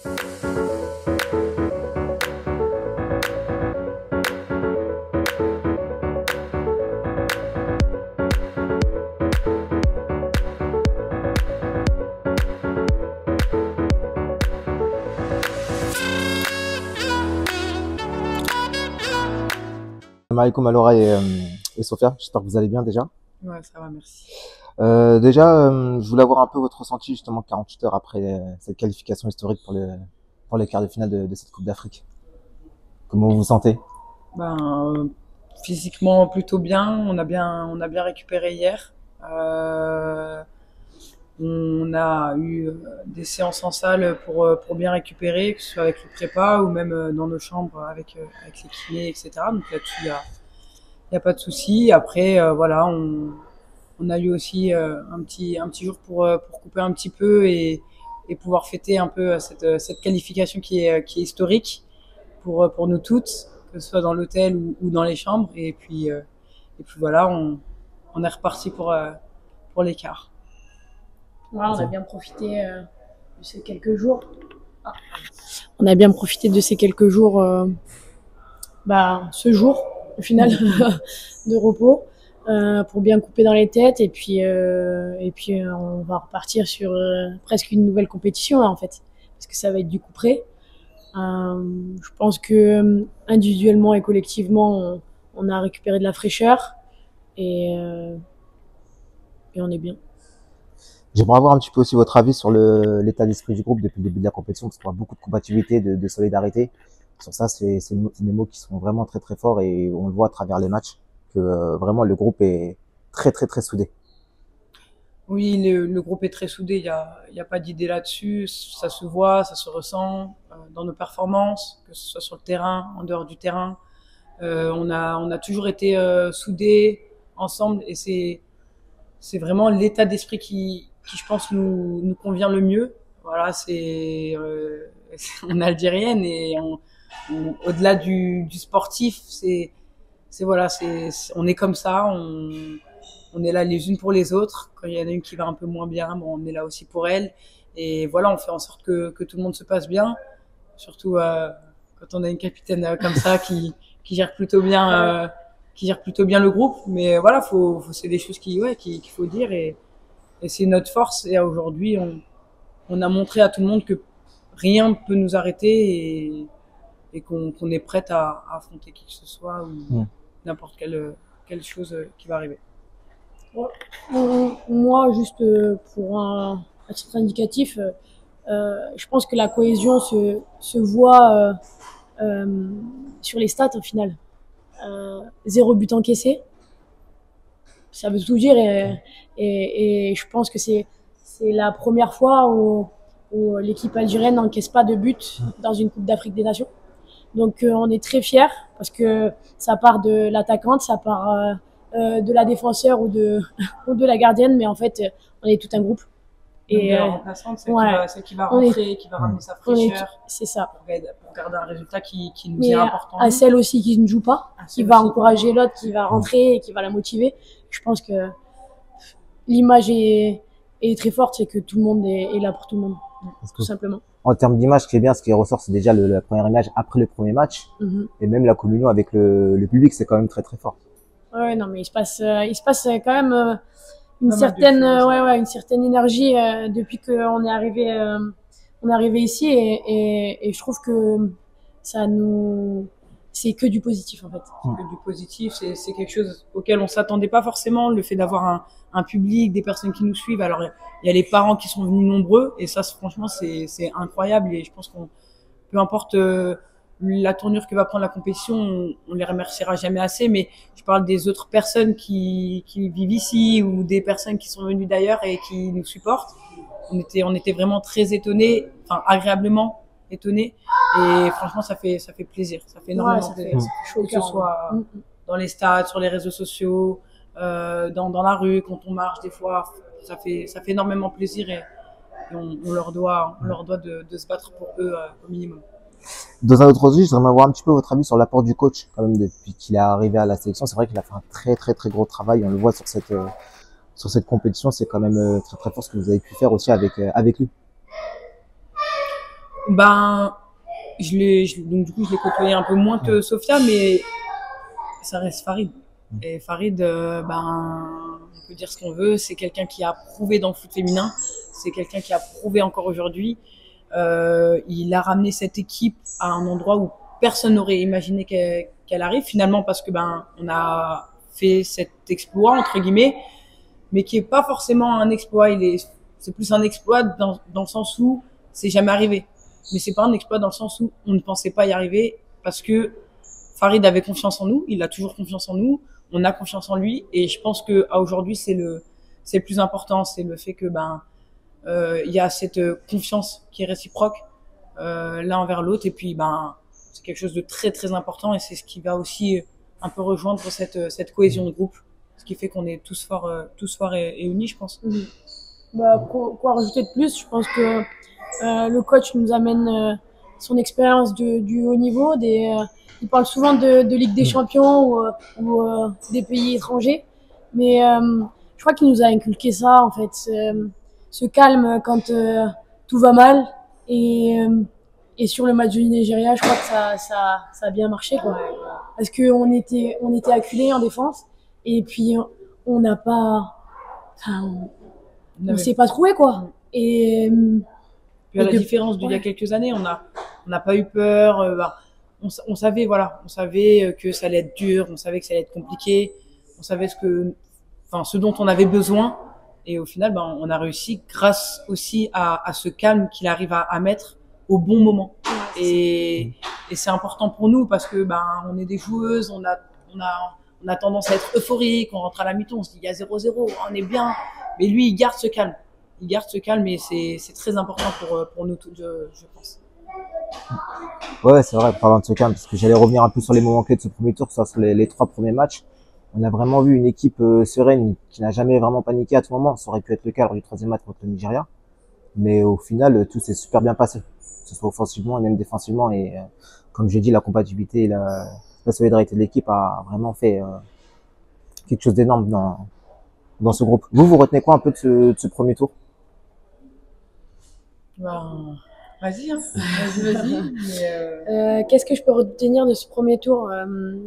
Salam Alora et Sophia, j'espère que vous allez bien déjà. Ouais, ça va, merci. Je voulais avoir un peu votre ressenti justement 48 heures après cette qualification historique pour les quarts de finale de cette Coupe d'Afrique. Comment vous vous sentez? Physiquement plutôt bien. On a bien récupéré hier. On a eu des séances en salle pour bien récupérer, que ce soit avec le prépa ou même dans nos chambres avec les kinés, etc. Donc là-dessus, il y a pas de souci. Après, voilà, on a eu aussi un petit jour pour couper un petit peu et pouvoir fêter un peu cette qualification qui est historique pour nous toutes, que ce soit dans l'hôtel ou dans les chambres. Et puis voilà, on est reparti pour l'écart. Ouais, on a bien profité de ces quelques jours. On a bien profité de ces quelques jours, ce jour, au final, de repos, pour bien couper dans les têtes. Et puis on va repartir sur presque une nouvelle compétition, là, en fait, parce que ça va être du coup près. Je pense que individuellement et collectivement, on a récupéré de la fraîcheur et on est bien. J'aimerais avoir un petit peu aussi votre avis sur l'état d'esprit du groupe depuis le début de la compétition, parce qu'on a beaucoup de combativité, de solidarité. Sur ça, c'est des mots qui sont vraiment très très forts et on le voit à travers les matchs que vraiment le groupe est très très très soudé. Oui, le groupe est très soudé, il y a pas d'idée là-dessus, ça se voit, ça se ressent dans nos performances, que ce soit sur le terrain, en dehors du terrain. On a toujours été soudés ensemble et c'est vraiment l'état d'esprit qui je pense nous convient le mieux. Voilà, on est algérienne et au-delà du sportif, on est comme ça, on est là les unes pour les autres. Quand il y en a une qui va un peu moins bien, on est là aussi pour elle. Et voilà, on fait en sorte que tout le monde se passe bien. Surtout quand on a une capitaine comme ça qui gère plutôt bien le groupe. Mais voilà, c'est des choses qu'il faut dire et c'est notre force. Et aujourd'hui, on a montré à tout le monde que rien ne peut nous arrêter et qu'on est prête à affronter qui que ce soit ou n'importe quelle chose qui va arriver. Moi, juste pour un titre indicatif, je pense que la cohésion se voit sur les stats au final. 0 but encaissé, ça veut tout dire et je pense que c'est la première fois où l'équipe algérienne n'encaisse pas de but dans une Coupe d'Afrique des Nations. Donc on est très fiers parce que ça part de l'attaquante, ça part de la défenseur ou de la gardienne, mais en fait on est tout un groupe. Et la remplaçante, celle qui va rentrer, qui va ramener sa fraîcheur. C'est ça. Pour garder un résultat qui nous est important. À celle aussi qui ne joue pas, qui va encourager l'autre, qui va rentrer et qui va la motiver. Je pense que l'image est très forte, c'est que tout le monde est là pour tout le monde, tout simplement. En termes d'image, ce qui est bien, ce qui ressort, c'est déjà la première image après le premier match. Et même la communion avec le public, c'est quand même très très fort. Ouais, non, mais il se passe quand même une certaine énergie depuis qu'on est arrivé ici et je trouve que c'est que du positif en fait. Que du positif, c'est quelque chose auquel on s'attendait pas forcément, le fait d'avoir un public, des personnes qui nous suivent. Alors il y a les parents qui sont venus nombreux et ça franchement c'est incroyable et je pense qu'on peu importe la tournure que va prendre la compétition, on les remerciera jamais assez, mais je parle des autres personnes qui vivent ici ou des personnes qui sont venues d'ailleurs et qui nous supportent. On était vraiment très étonnés, enfin agréablement étonnés, et franchement ça fait plaisir, ça fait énormément plaisir, que ce soit dans les stades, sur les réseaux sociaux, dans la rue, quand on marche des fois, ça fait énormément plaisir et on leur doit de se battre pour eux au minimum. Dans un autre registre, j'aimerais avoir un petit peu votre avis sur l'apport du coach, quand même, depuis qu'il est arrivé à la sélection. C'est vrai qu'il a fait un très très très gros travail. On le voit sur cette compétition. C'est quand même très très fort ce que vous avez pu faire aussi avec lui. Ben, donc du coup, je l'ai côtoyé un peu moins que Sofia, mais ça reste Farid. Et Farid, on peut dire ce qu'on veut, c'est quelqu'un qui a prouvé dans le foot féminin, c'est quelqu'un qui a prouvé encore aujourd'hui. Il a ramené cette équipe à un endroit où personne n'aurait imaginé qu'elle arrive, finalement, parce que on a fait cet exploit, entre guillemets, mais qui est pas forcément un exploit. C'est plus un exploit dans le sens où c'est jamais arrivé. Mais c'est pas un exploit dans le sens où on ne pensait pas y arriver, parce que Farid avait confiance en nous, il a toujours confiance en nous, on a confiance en lui, et je pense que à aujourd'hui c'est le plus important, c'est le fait que il y a cette confiance qui est réciproque l'un envers l'autre, et puis c'est quelque chose de très très important, et c'est ce qui va aussi un peu rejoindre cette cohésion de groupe, ce qui fait qu'on est tous forts et unis, je pense. Quoi rajouter de plus? Je pense que le coach nous amène son expérience du haut niveau. Il parle souvent de Ligue des Champions ou des pays étrangers, mais je crois qu'il nous a inculqué ça, en fait, ce calme quand tout va mal. Et sur le match du Nigeria, je crois que ça a bien marché, quoi. Parce qu'on était acculés en défense, et puis on n'a pas, enfin, on s'est pas trouvé, quoi. Puis à la différence d'il y a quelques années, on n'a pas eu peur. On savait, voilà, on savait que ça allait être dur, on savait que ça allait être compliqué, on savait ce dont on avait besoin. Et au final, on a réussi grâce aussi à ce calme qu'il arrive à mettre au bon moment. Et c'est important pour nous parce que on est des joueuses, on a tendance à être euphorique, on rentre à la mi-temps, on se dit il y a 0-0, on est bien. Mais lui, il garde ce calme. Et c'est très important pour nous toutes, je pense. Ouais, c'est vrai, parlant de ce calme, parce que j'allais revenir un peu sur les moments clés de ce premier tour, que ce soit sur les 3 premiers matchs. On a vraiment vu une équipe sereine qui n'a jamais vraiment paniqué à tout moment. Ça aurait pu être le cas lors du 3e match contre le Nigeria. Mais au final, tout s'est super bien passé, que ce soit offensivement et même défensivement. Et comme j'ai dit, la compatibilité et la solidarité de l'équipe a vraiment fait quelque chose d'énorme dans ce groupe. Vous retenez quoi un peu de ce premier tour? Vas-y, hein. Vas-y. Qu'est-ce que je peux retenir de ce premier tour?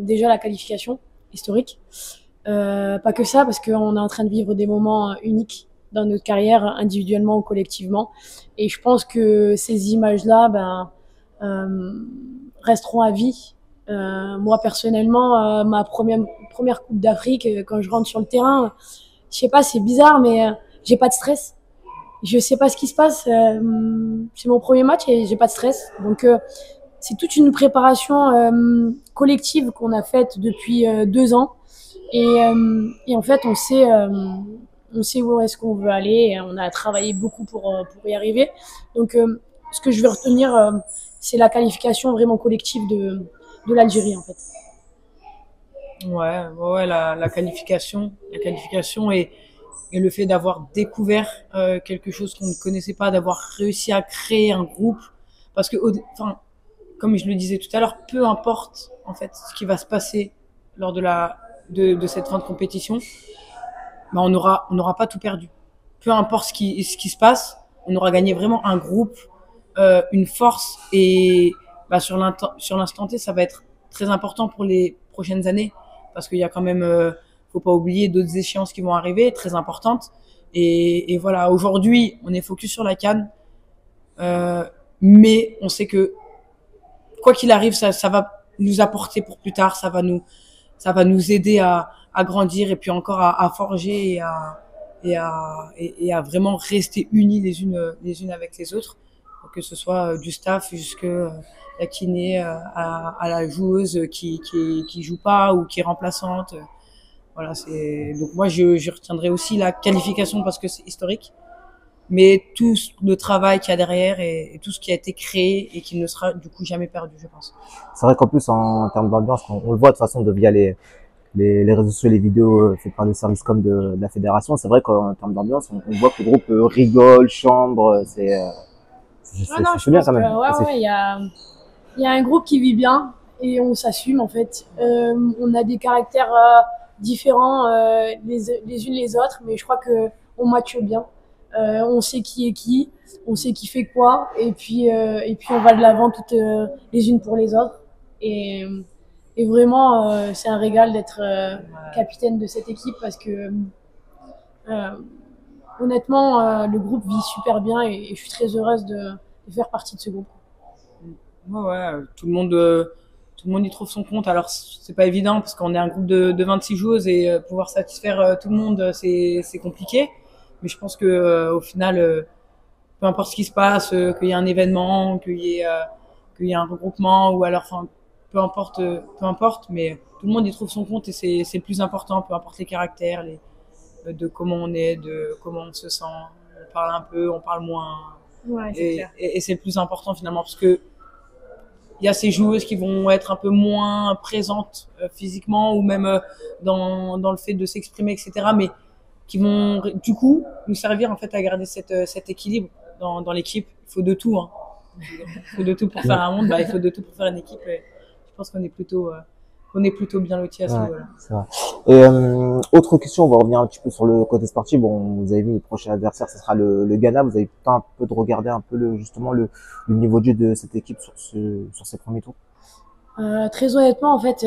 Déjà la qualification historique. Pas que ça, parce qu'on est en train de vivre des moments uniques dans notre carrière, individuellement ou collectivement. Et je pense que ces images-là resteront à vie. Moi, personnellement, ma première Coupe d'Afrique, quand je rentre sur le terrain, je sais pas, c'est bizarre, mais j'ai pas de stress. Je sais pas ce qui se passe. C'est mon premier match et j'ai pas de stress. Donc, c'est toute une préparation collective qu'on a faite depuis 2 ans. Et en fait, on sait où est-ce qu'on veut aller. Et on a travaillé beaucoup pour y arriver. Donc, ce que je vais retenir, c'est la qualification vraiment collective de l'Algérie, en fait. Ouais, la qualification et le fait d'avoir découvert quelque chose qu'on ne connaissait pas, d'avoir réussi à créer un groupe, parce que comme je le disais tout à l'heure, peu importe en fait ce qui va se passer lors de cette fin de compétition, on n'aura pas tout perdu. Peu importe ce qui se passe, on aura gagné vraiment un groupe, une force, et sur l'instant T, ça va être très important pour les prochaines années, parce qu'il y a quand même faut pas oublier d'autres échéances qui vont arriver, très importantes. Et voilà, aujourd'hui, on est focus sur la CAN, mais on sait que quoi qu'il arrive, ça va nous apporter pour plus tard, ça va nous aider à grandir et puis encore à forger et à vraiment rester unis les unes avec les autres, que ce soit du staff jusqu'à la kiné, à la joueuse qui joue pas ou qui est remplaçante. Voilà, donc moi je retiendrai aussi la qualification parce que c'est historique, mais tout le travail qu'il y a derrière et tout ce qui a été créé et qui ne sera du coup jamais perdu, je pense. C'est vrai qu'en plus en termes d'ambiance, on le voit de toute façon via les réseaux sociaux, les vidéos faites par le service com de la fédération, c'est vrai qu'en termes d'ambiance, on voit que le groupe rigole, chambre, c'est bien quand même. Ouais, il y a un groupe qui vit bien et on s'assume en fait. On a des caractères différents les unes les autres, mais je crois que on matche bien. On sait qui est qui, on sait qui fait quoi, et puis on va de l'avant toutes les unes pour les autres. Et, et vraiment, c'est un régal d'être capitaine de cette équipe parce que euh, honnêtement, le groupe vit super bien et je suis très heureuse de faire partie de ce groupe. Ouais, tout le monde y trouve son compte. Alors c'est pas évident parce qu'on est un groupe de 26 joueuses et pouvoir satisfaire tout le monde, c'est compliqué. Mais je pense que au final, peu importe ce qui se passe, qu'il y ait un événement, qu'il y ait un regroupement ou alors, enfin, peu importe, mais tout le monde y trouve son compte et c'est le plus important. Peu importe les caractères, de comment on est, de comment on se sent. On parle un peu, on parle moins. Ouais, c'est clair. Et c'est le plus important finalement parce que il y a ces joueuses qui vont être un peu moins présentes physiquement ou même dans le fait de s'exprimer, etc. Mais qui vont du coup nous servir en fait à garder cet équilibre dans l'équipe. Il faut de tout, hein. Il faut de tout pour faire un monde, bah, il faut de tout pour faire une équipe. Et je pense qu'on est plutôt bien lotis à ce niveau-là. C'est vrai. Et autre question, on va revenir un petit peu sur le côté sportif. Bon, vous avez vu le prochain adversaire, ce sera le Ghana. Vous avez eu le temps un peu de regarder un peu justement le niveau de jeu de cette équipe sur ces premiers tours. Très honnêtement, en fait,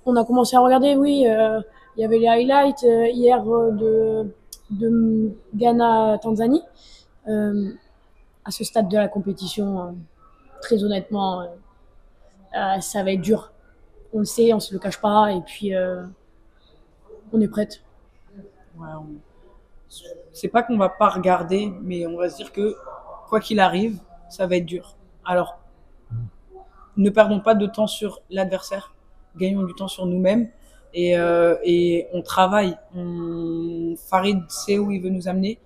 on a commencé à regarder, oui, il y avait les highlights hier de Ghana-Tanzanie. À ce stade de la compétition, très honnêtement, ça va être dur. On le sait, on se le cache pas, et puis on est prête. Ouais, c'est pas qu'on va pas regarder, mais on va se dire que quoi qu'il arrive, ça va être dur. Alors, ne perdons pas de temps sur l'adversaire, gagnons du temps sur nous-mêmes et on travaille. Farid sait où il veut nous amener.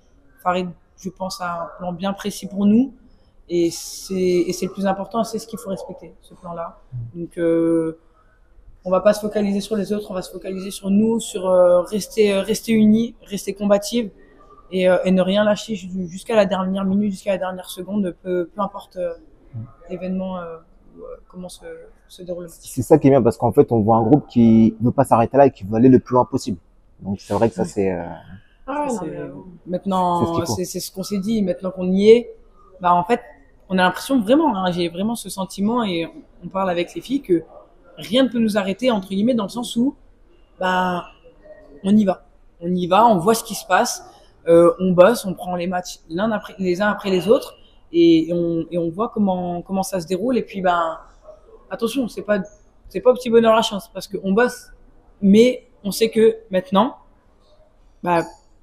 Farid, je pense, a un plan bien précis pour nous et c'est le plus important, c'est ce qu'il faut respecter, ce plan-là. Donc, on va pas se focaliser sur les autres, on va se focaliser sur nous, sur rester unis, rester combatifs et ne rien lâcher jusqu'à la dernière minute, jusqu'à la dernière seconde, peu importe l'événement comment se déroule. C'est ça qui est bien parce qu'en fait, on voit un groupe qui veut pas s'arrêter là et qui veut aller le plus loin possible. Donc c'est vrai que ça c'est. Maintenant, c'est ce qu'on s'est dit. Maintenant qu'on y est, bah en fait, on a l'impression vraiment, hein, j'ai vraiment ce sentiment et on parle avec les filles que rien ne peut nous arrêter entre guillemets dans le sens où, bah, on y va, on voit ce qui se passe, on bosse, on prend les matchs les uns après les autres et on voit comment ça se déroule et puis ben attention, c'est pas au petit bonheur la chance parce qu'on bosse, mais on sait que maintenant, bah,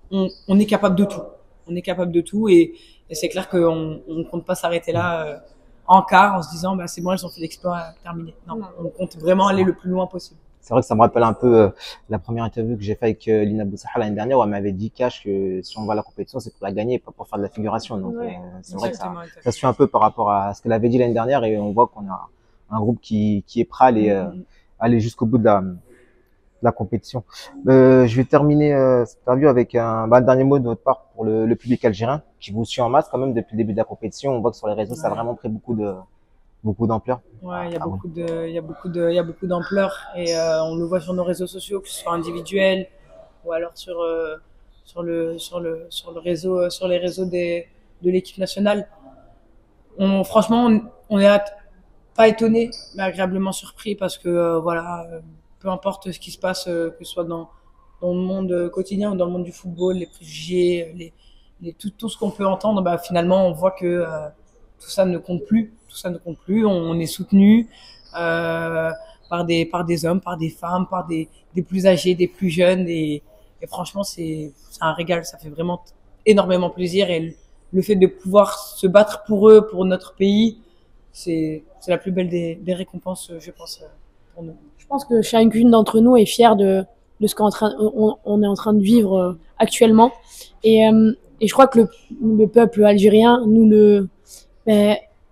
on est capable de tout. On est capable de tout et c'est clair qu'on on compte pas s'arrêter là en quart en se disant bah c'est bon, elles ont fait l'exploit terminé. Non, on compte vraiment aller le plus loin possible. C'est vrai que ça me rappelle un peu la première interview que j'ai fait avec Lina Boussahal l'année dernière où elle m'avait dit cash que si on va à la compétition c'est pour la gagner et pas pour faire de la figuration. Donc c'est vrai que ça suit un peu par rapport à ce qu'elle avait dit l'année dernière et on voit qu'on a un groupe qui est prêt à aller jusqu'au bout de la compétition. Je vais terminer cette interview avec un dernier mot de votre part pour le public algérien qui vous suit en masse quand même depuis le début de la compétition. On voit que sur les réseaux ça a vraiment pris beaucoup d'ampleur. Ouais, il y a beaucoup d'ampleur et on le voit sur nos réseaux sociaux, que ce soit individuel ou alors sur les réseaux de l'équipe nationale. Franchement, on est pas étonné, mais agréablement surpris parce que voilà, peu importe ce qui se passe, que ce soit dans le monde quotidien ou dans le monde du football, les préjugés, tout ce qu'on peut entendre, bah finalement on voit que tout ça ne compte plus. Tout ça ne compte plus. On est soutenu par des hommes, par des femmes, par des plus âgés, des plus jeunes et franchement c'est un régal. Ça fait vraiment énormément plaisir et le fait de pouvoir se battre pour eux, pour notre pays, c'est la plus belle des récompenses, je pense, pour nous. Je pense que chacune d'entre nous est fière de ce qu'on est en train de vivre actuellement. Et je crois que le peuple algérien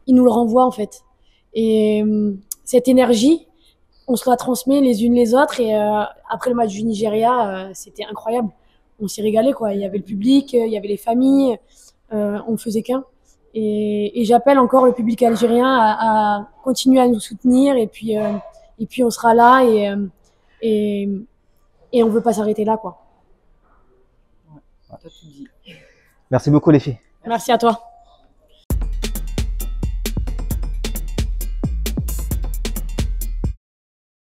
il nous le renvoie en fait. Et cette énergie, on se la transmet les unes les autres. Et après le match du Nigeria, c'était incroyable. On s'est régalé quoi. Il y avait le public, il y avait les familles, on ne faisait qu'un. Et j'appelle encore le public algérien à continuer à nous soutenir et puis on sera là et on veut pas s'arrêter là quoi. T'as tout dit. Merci beaucoup les filles. Merci à toi.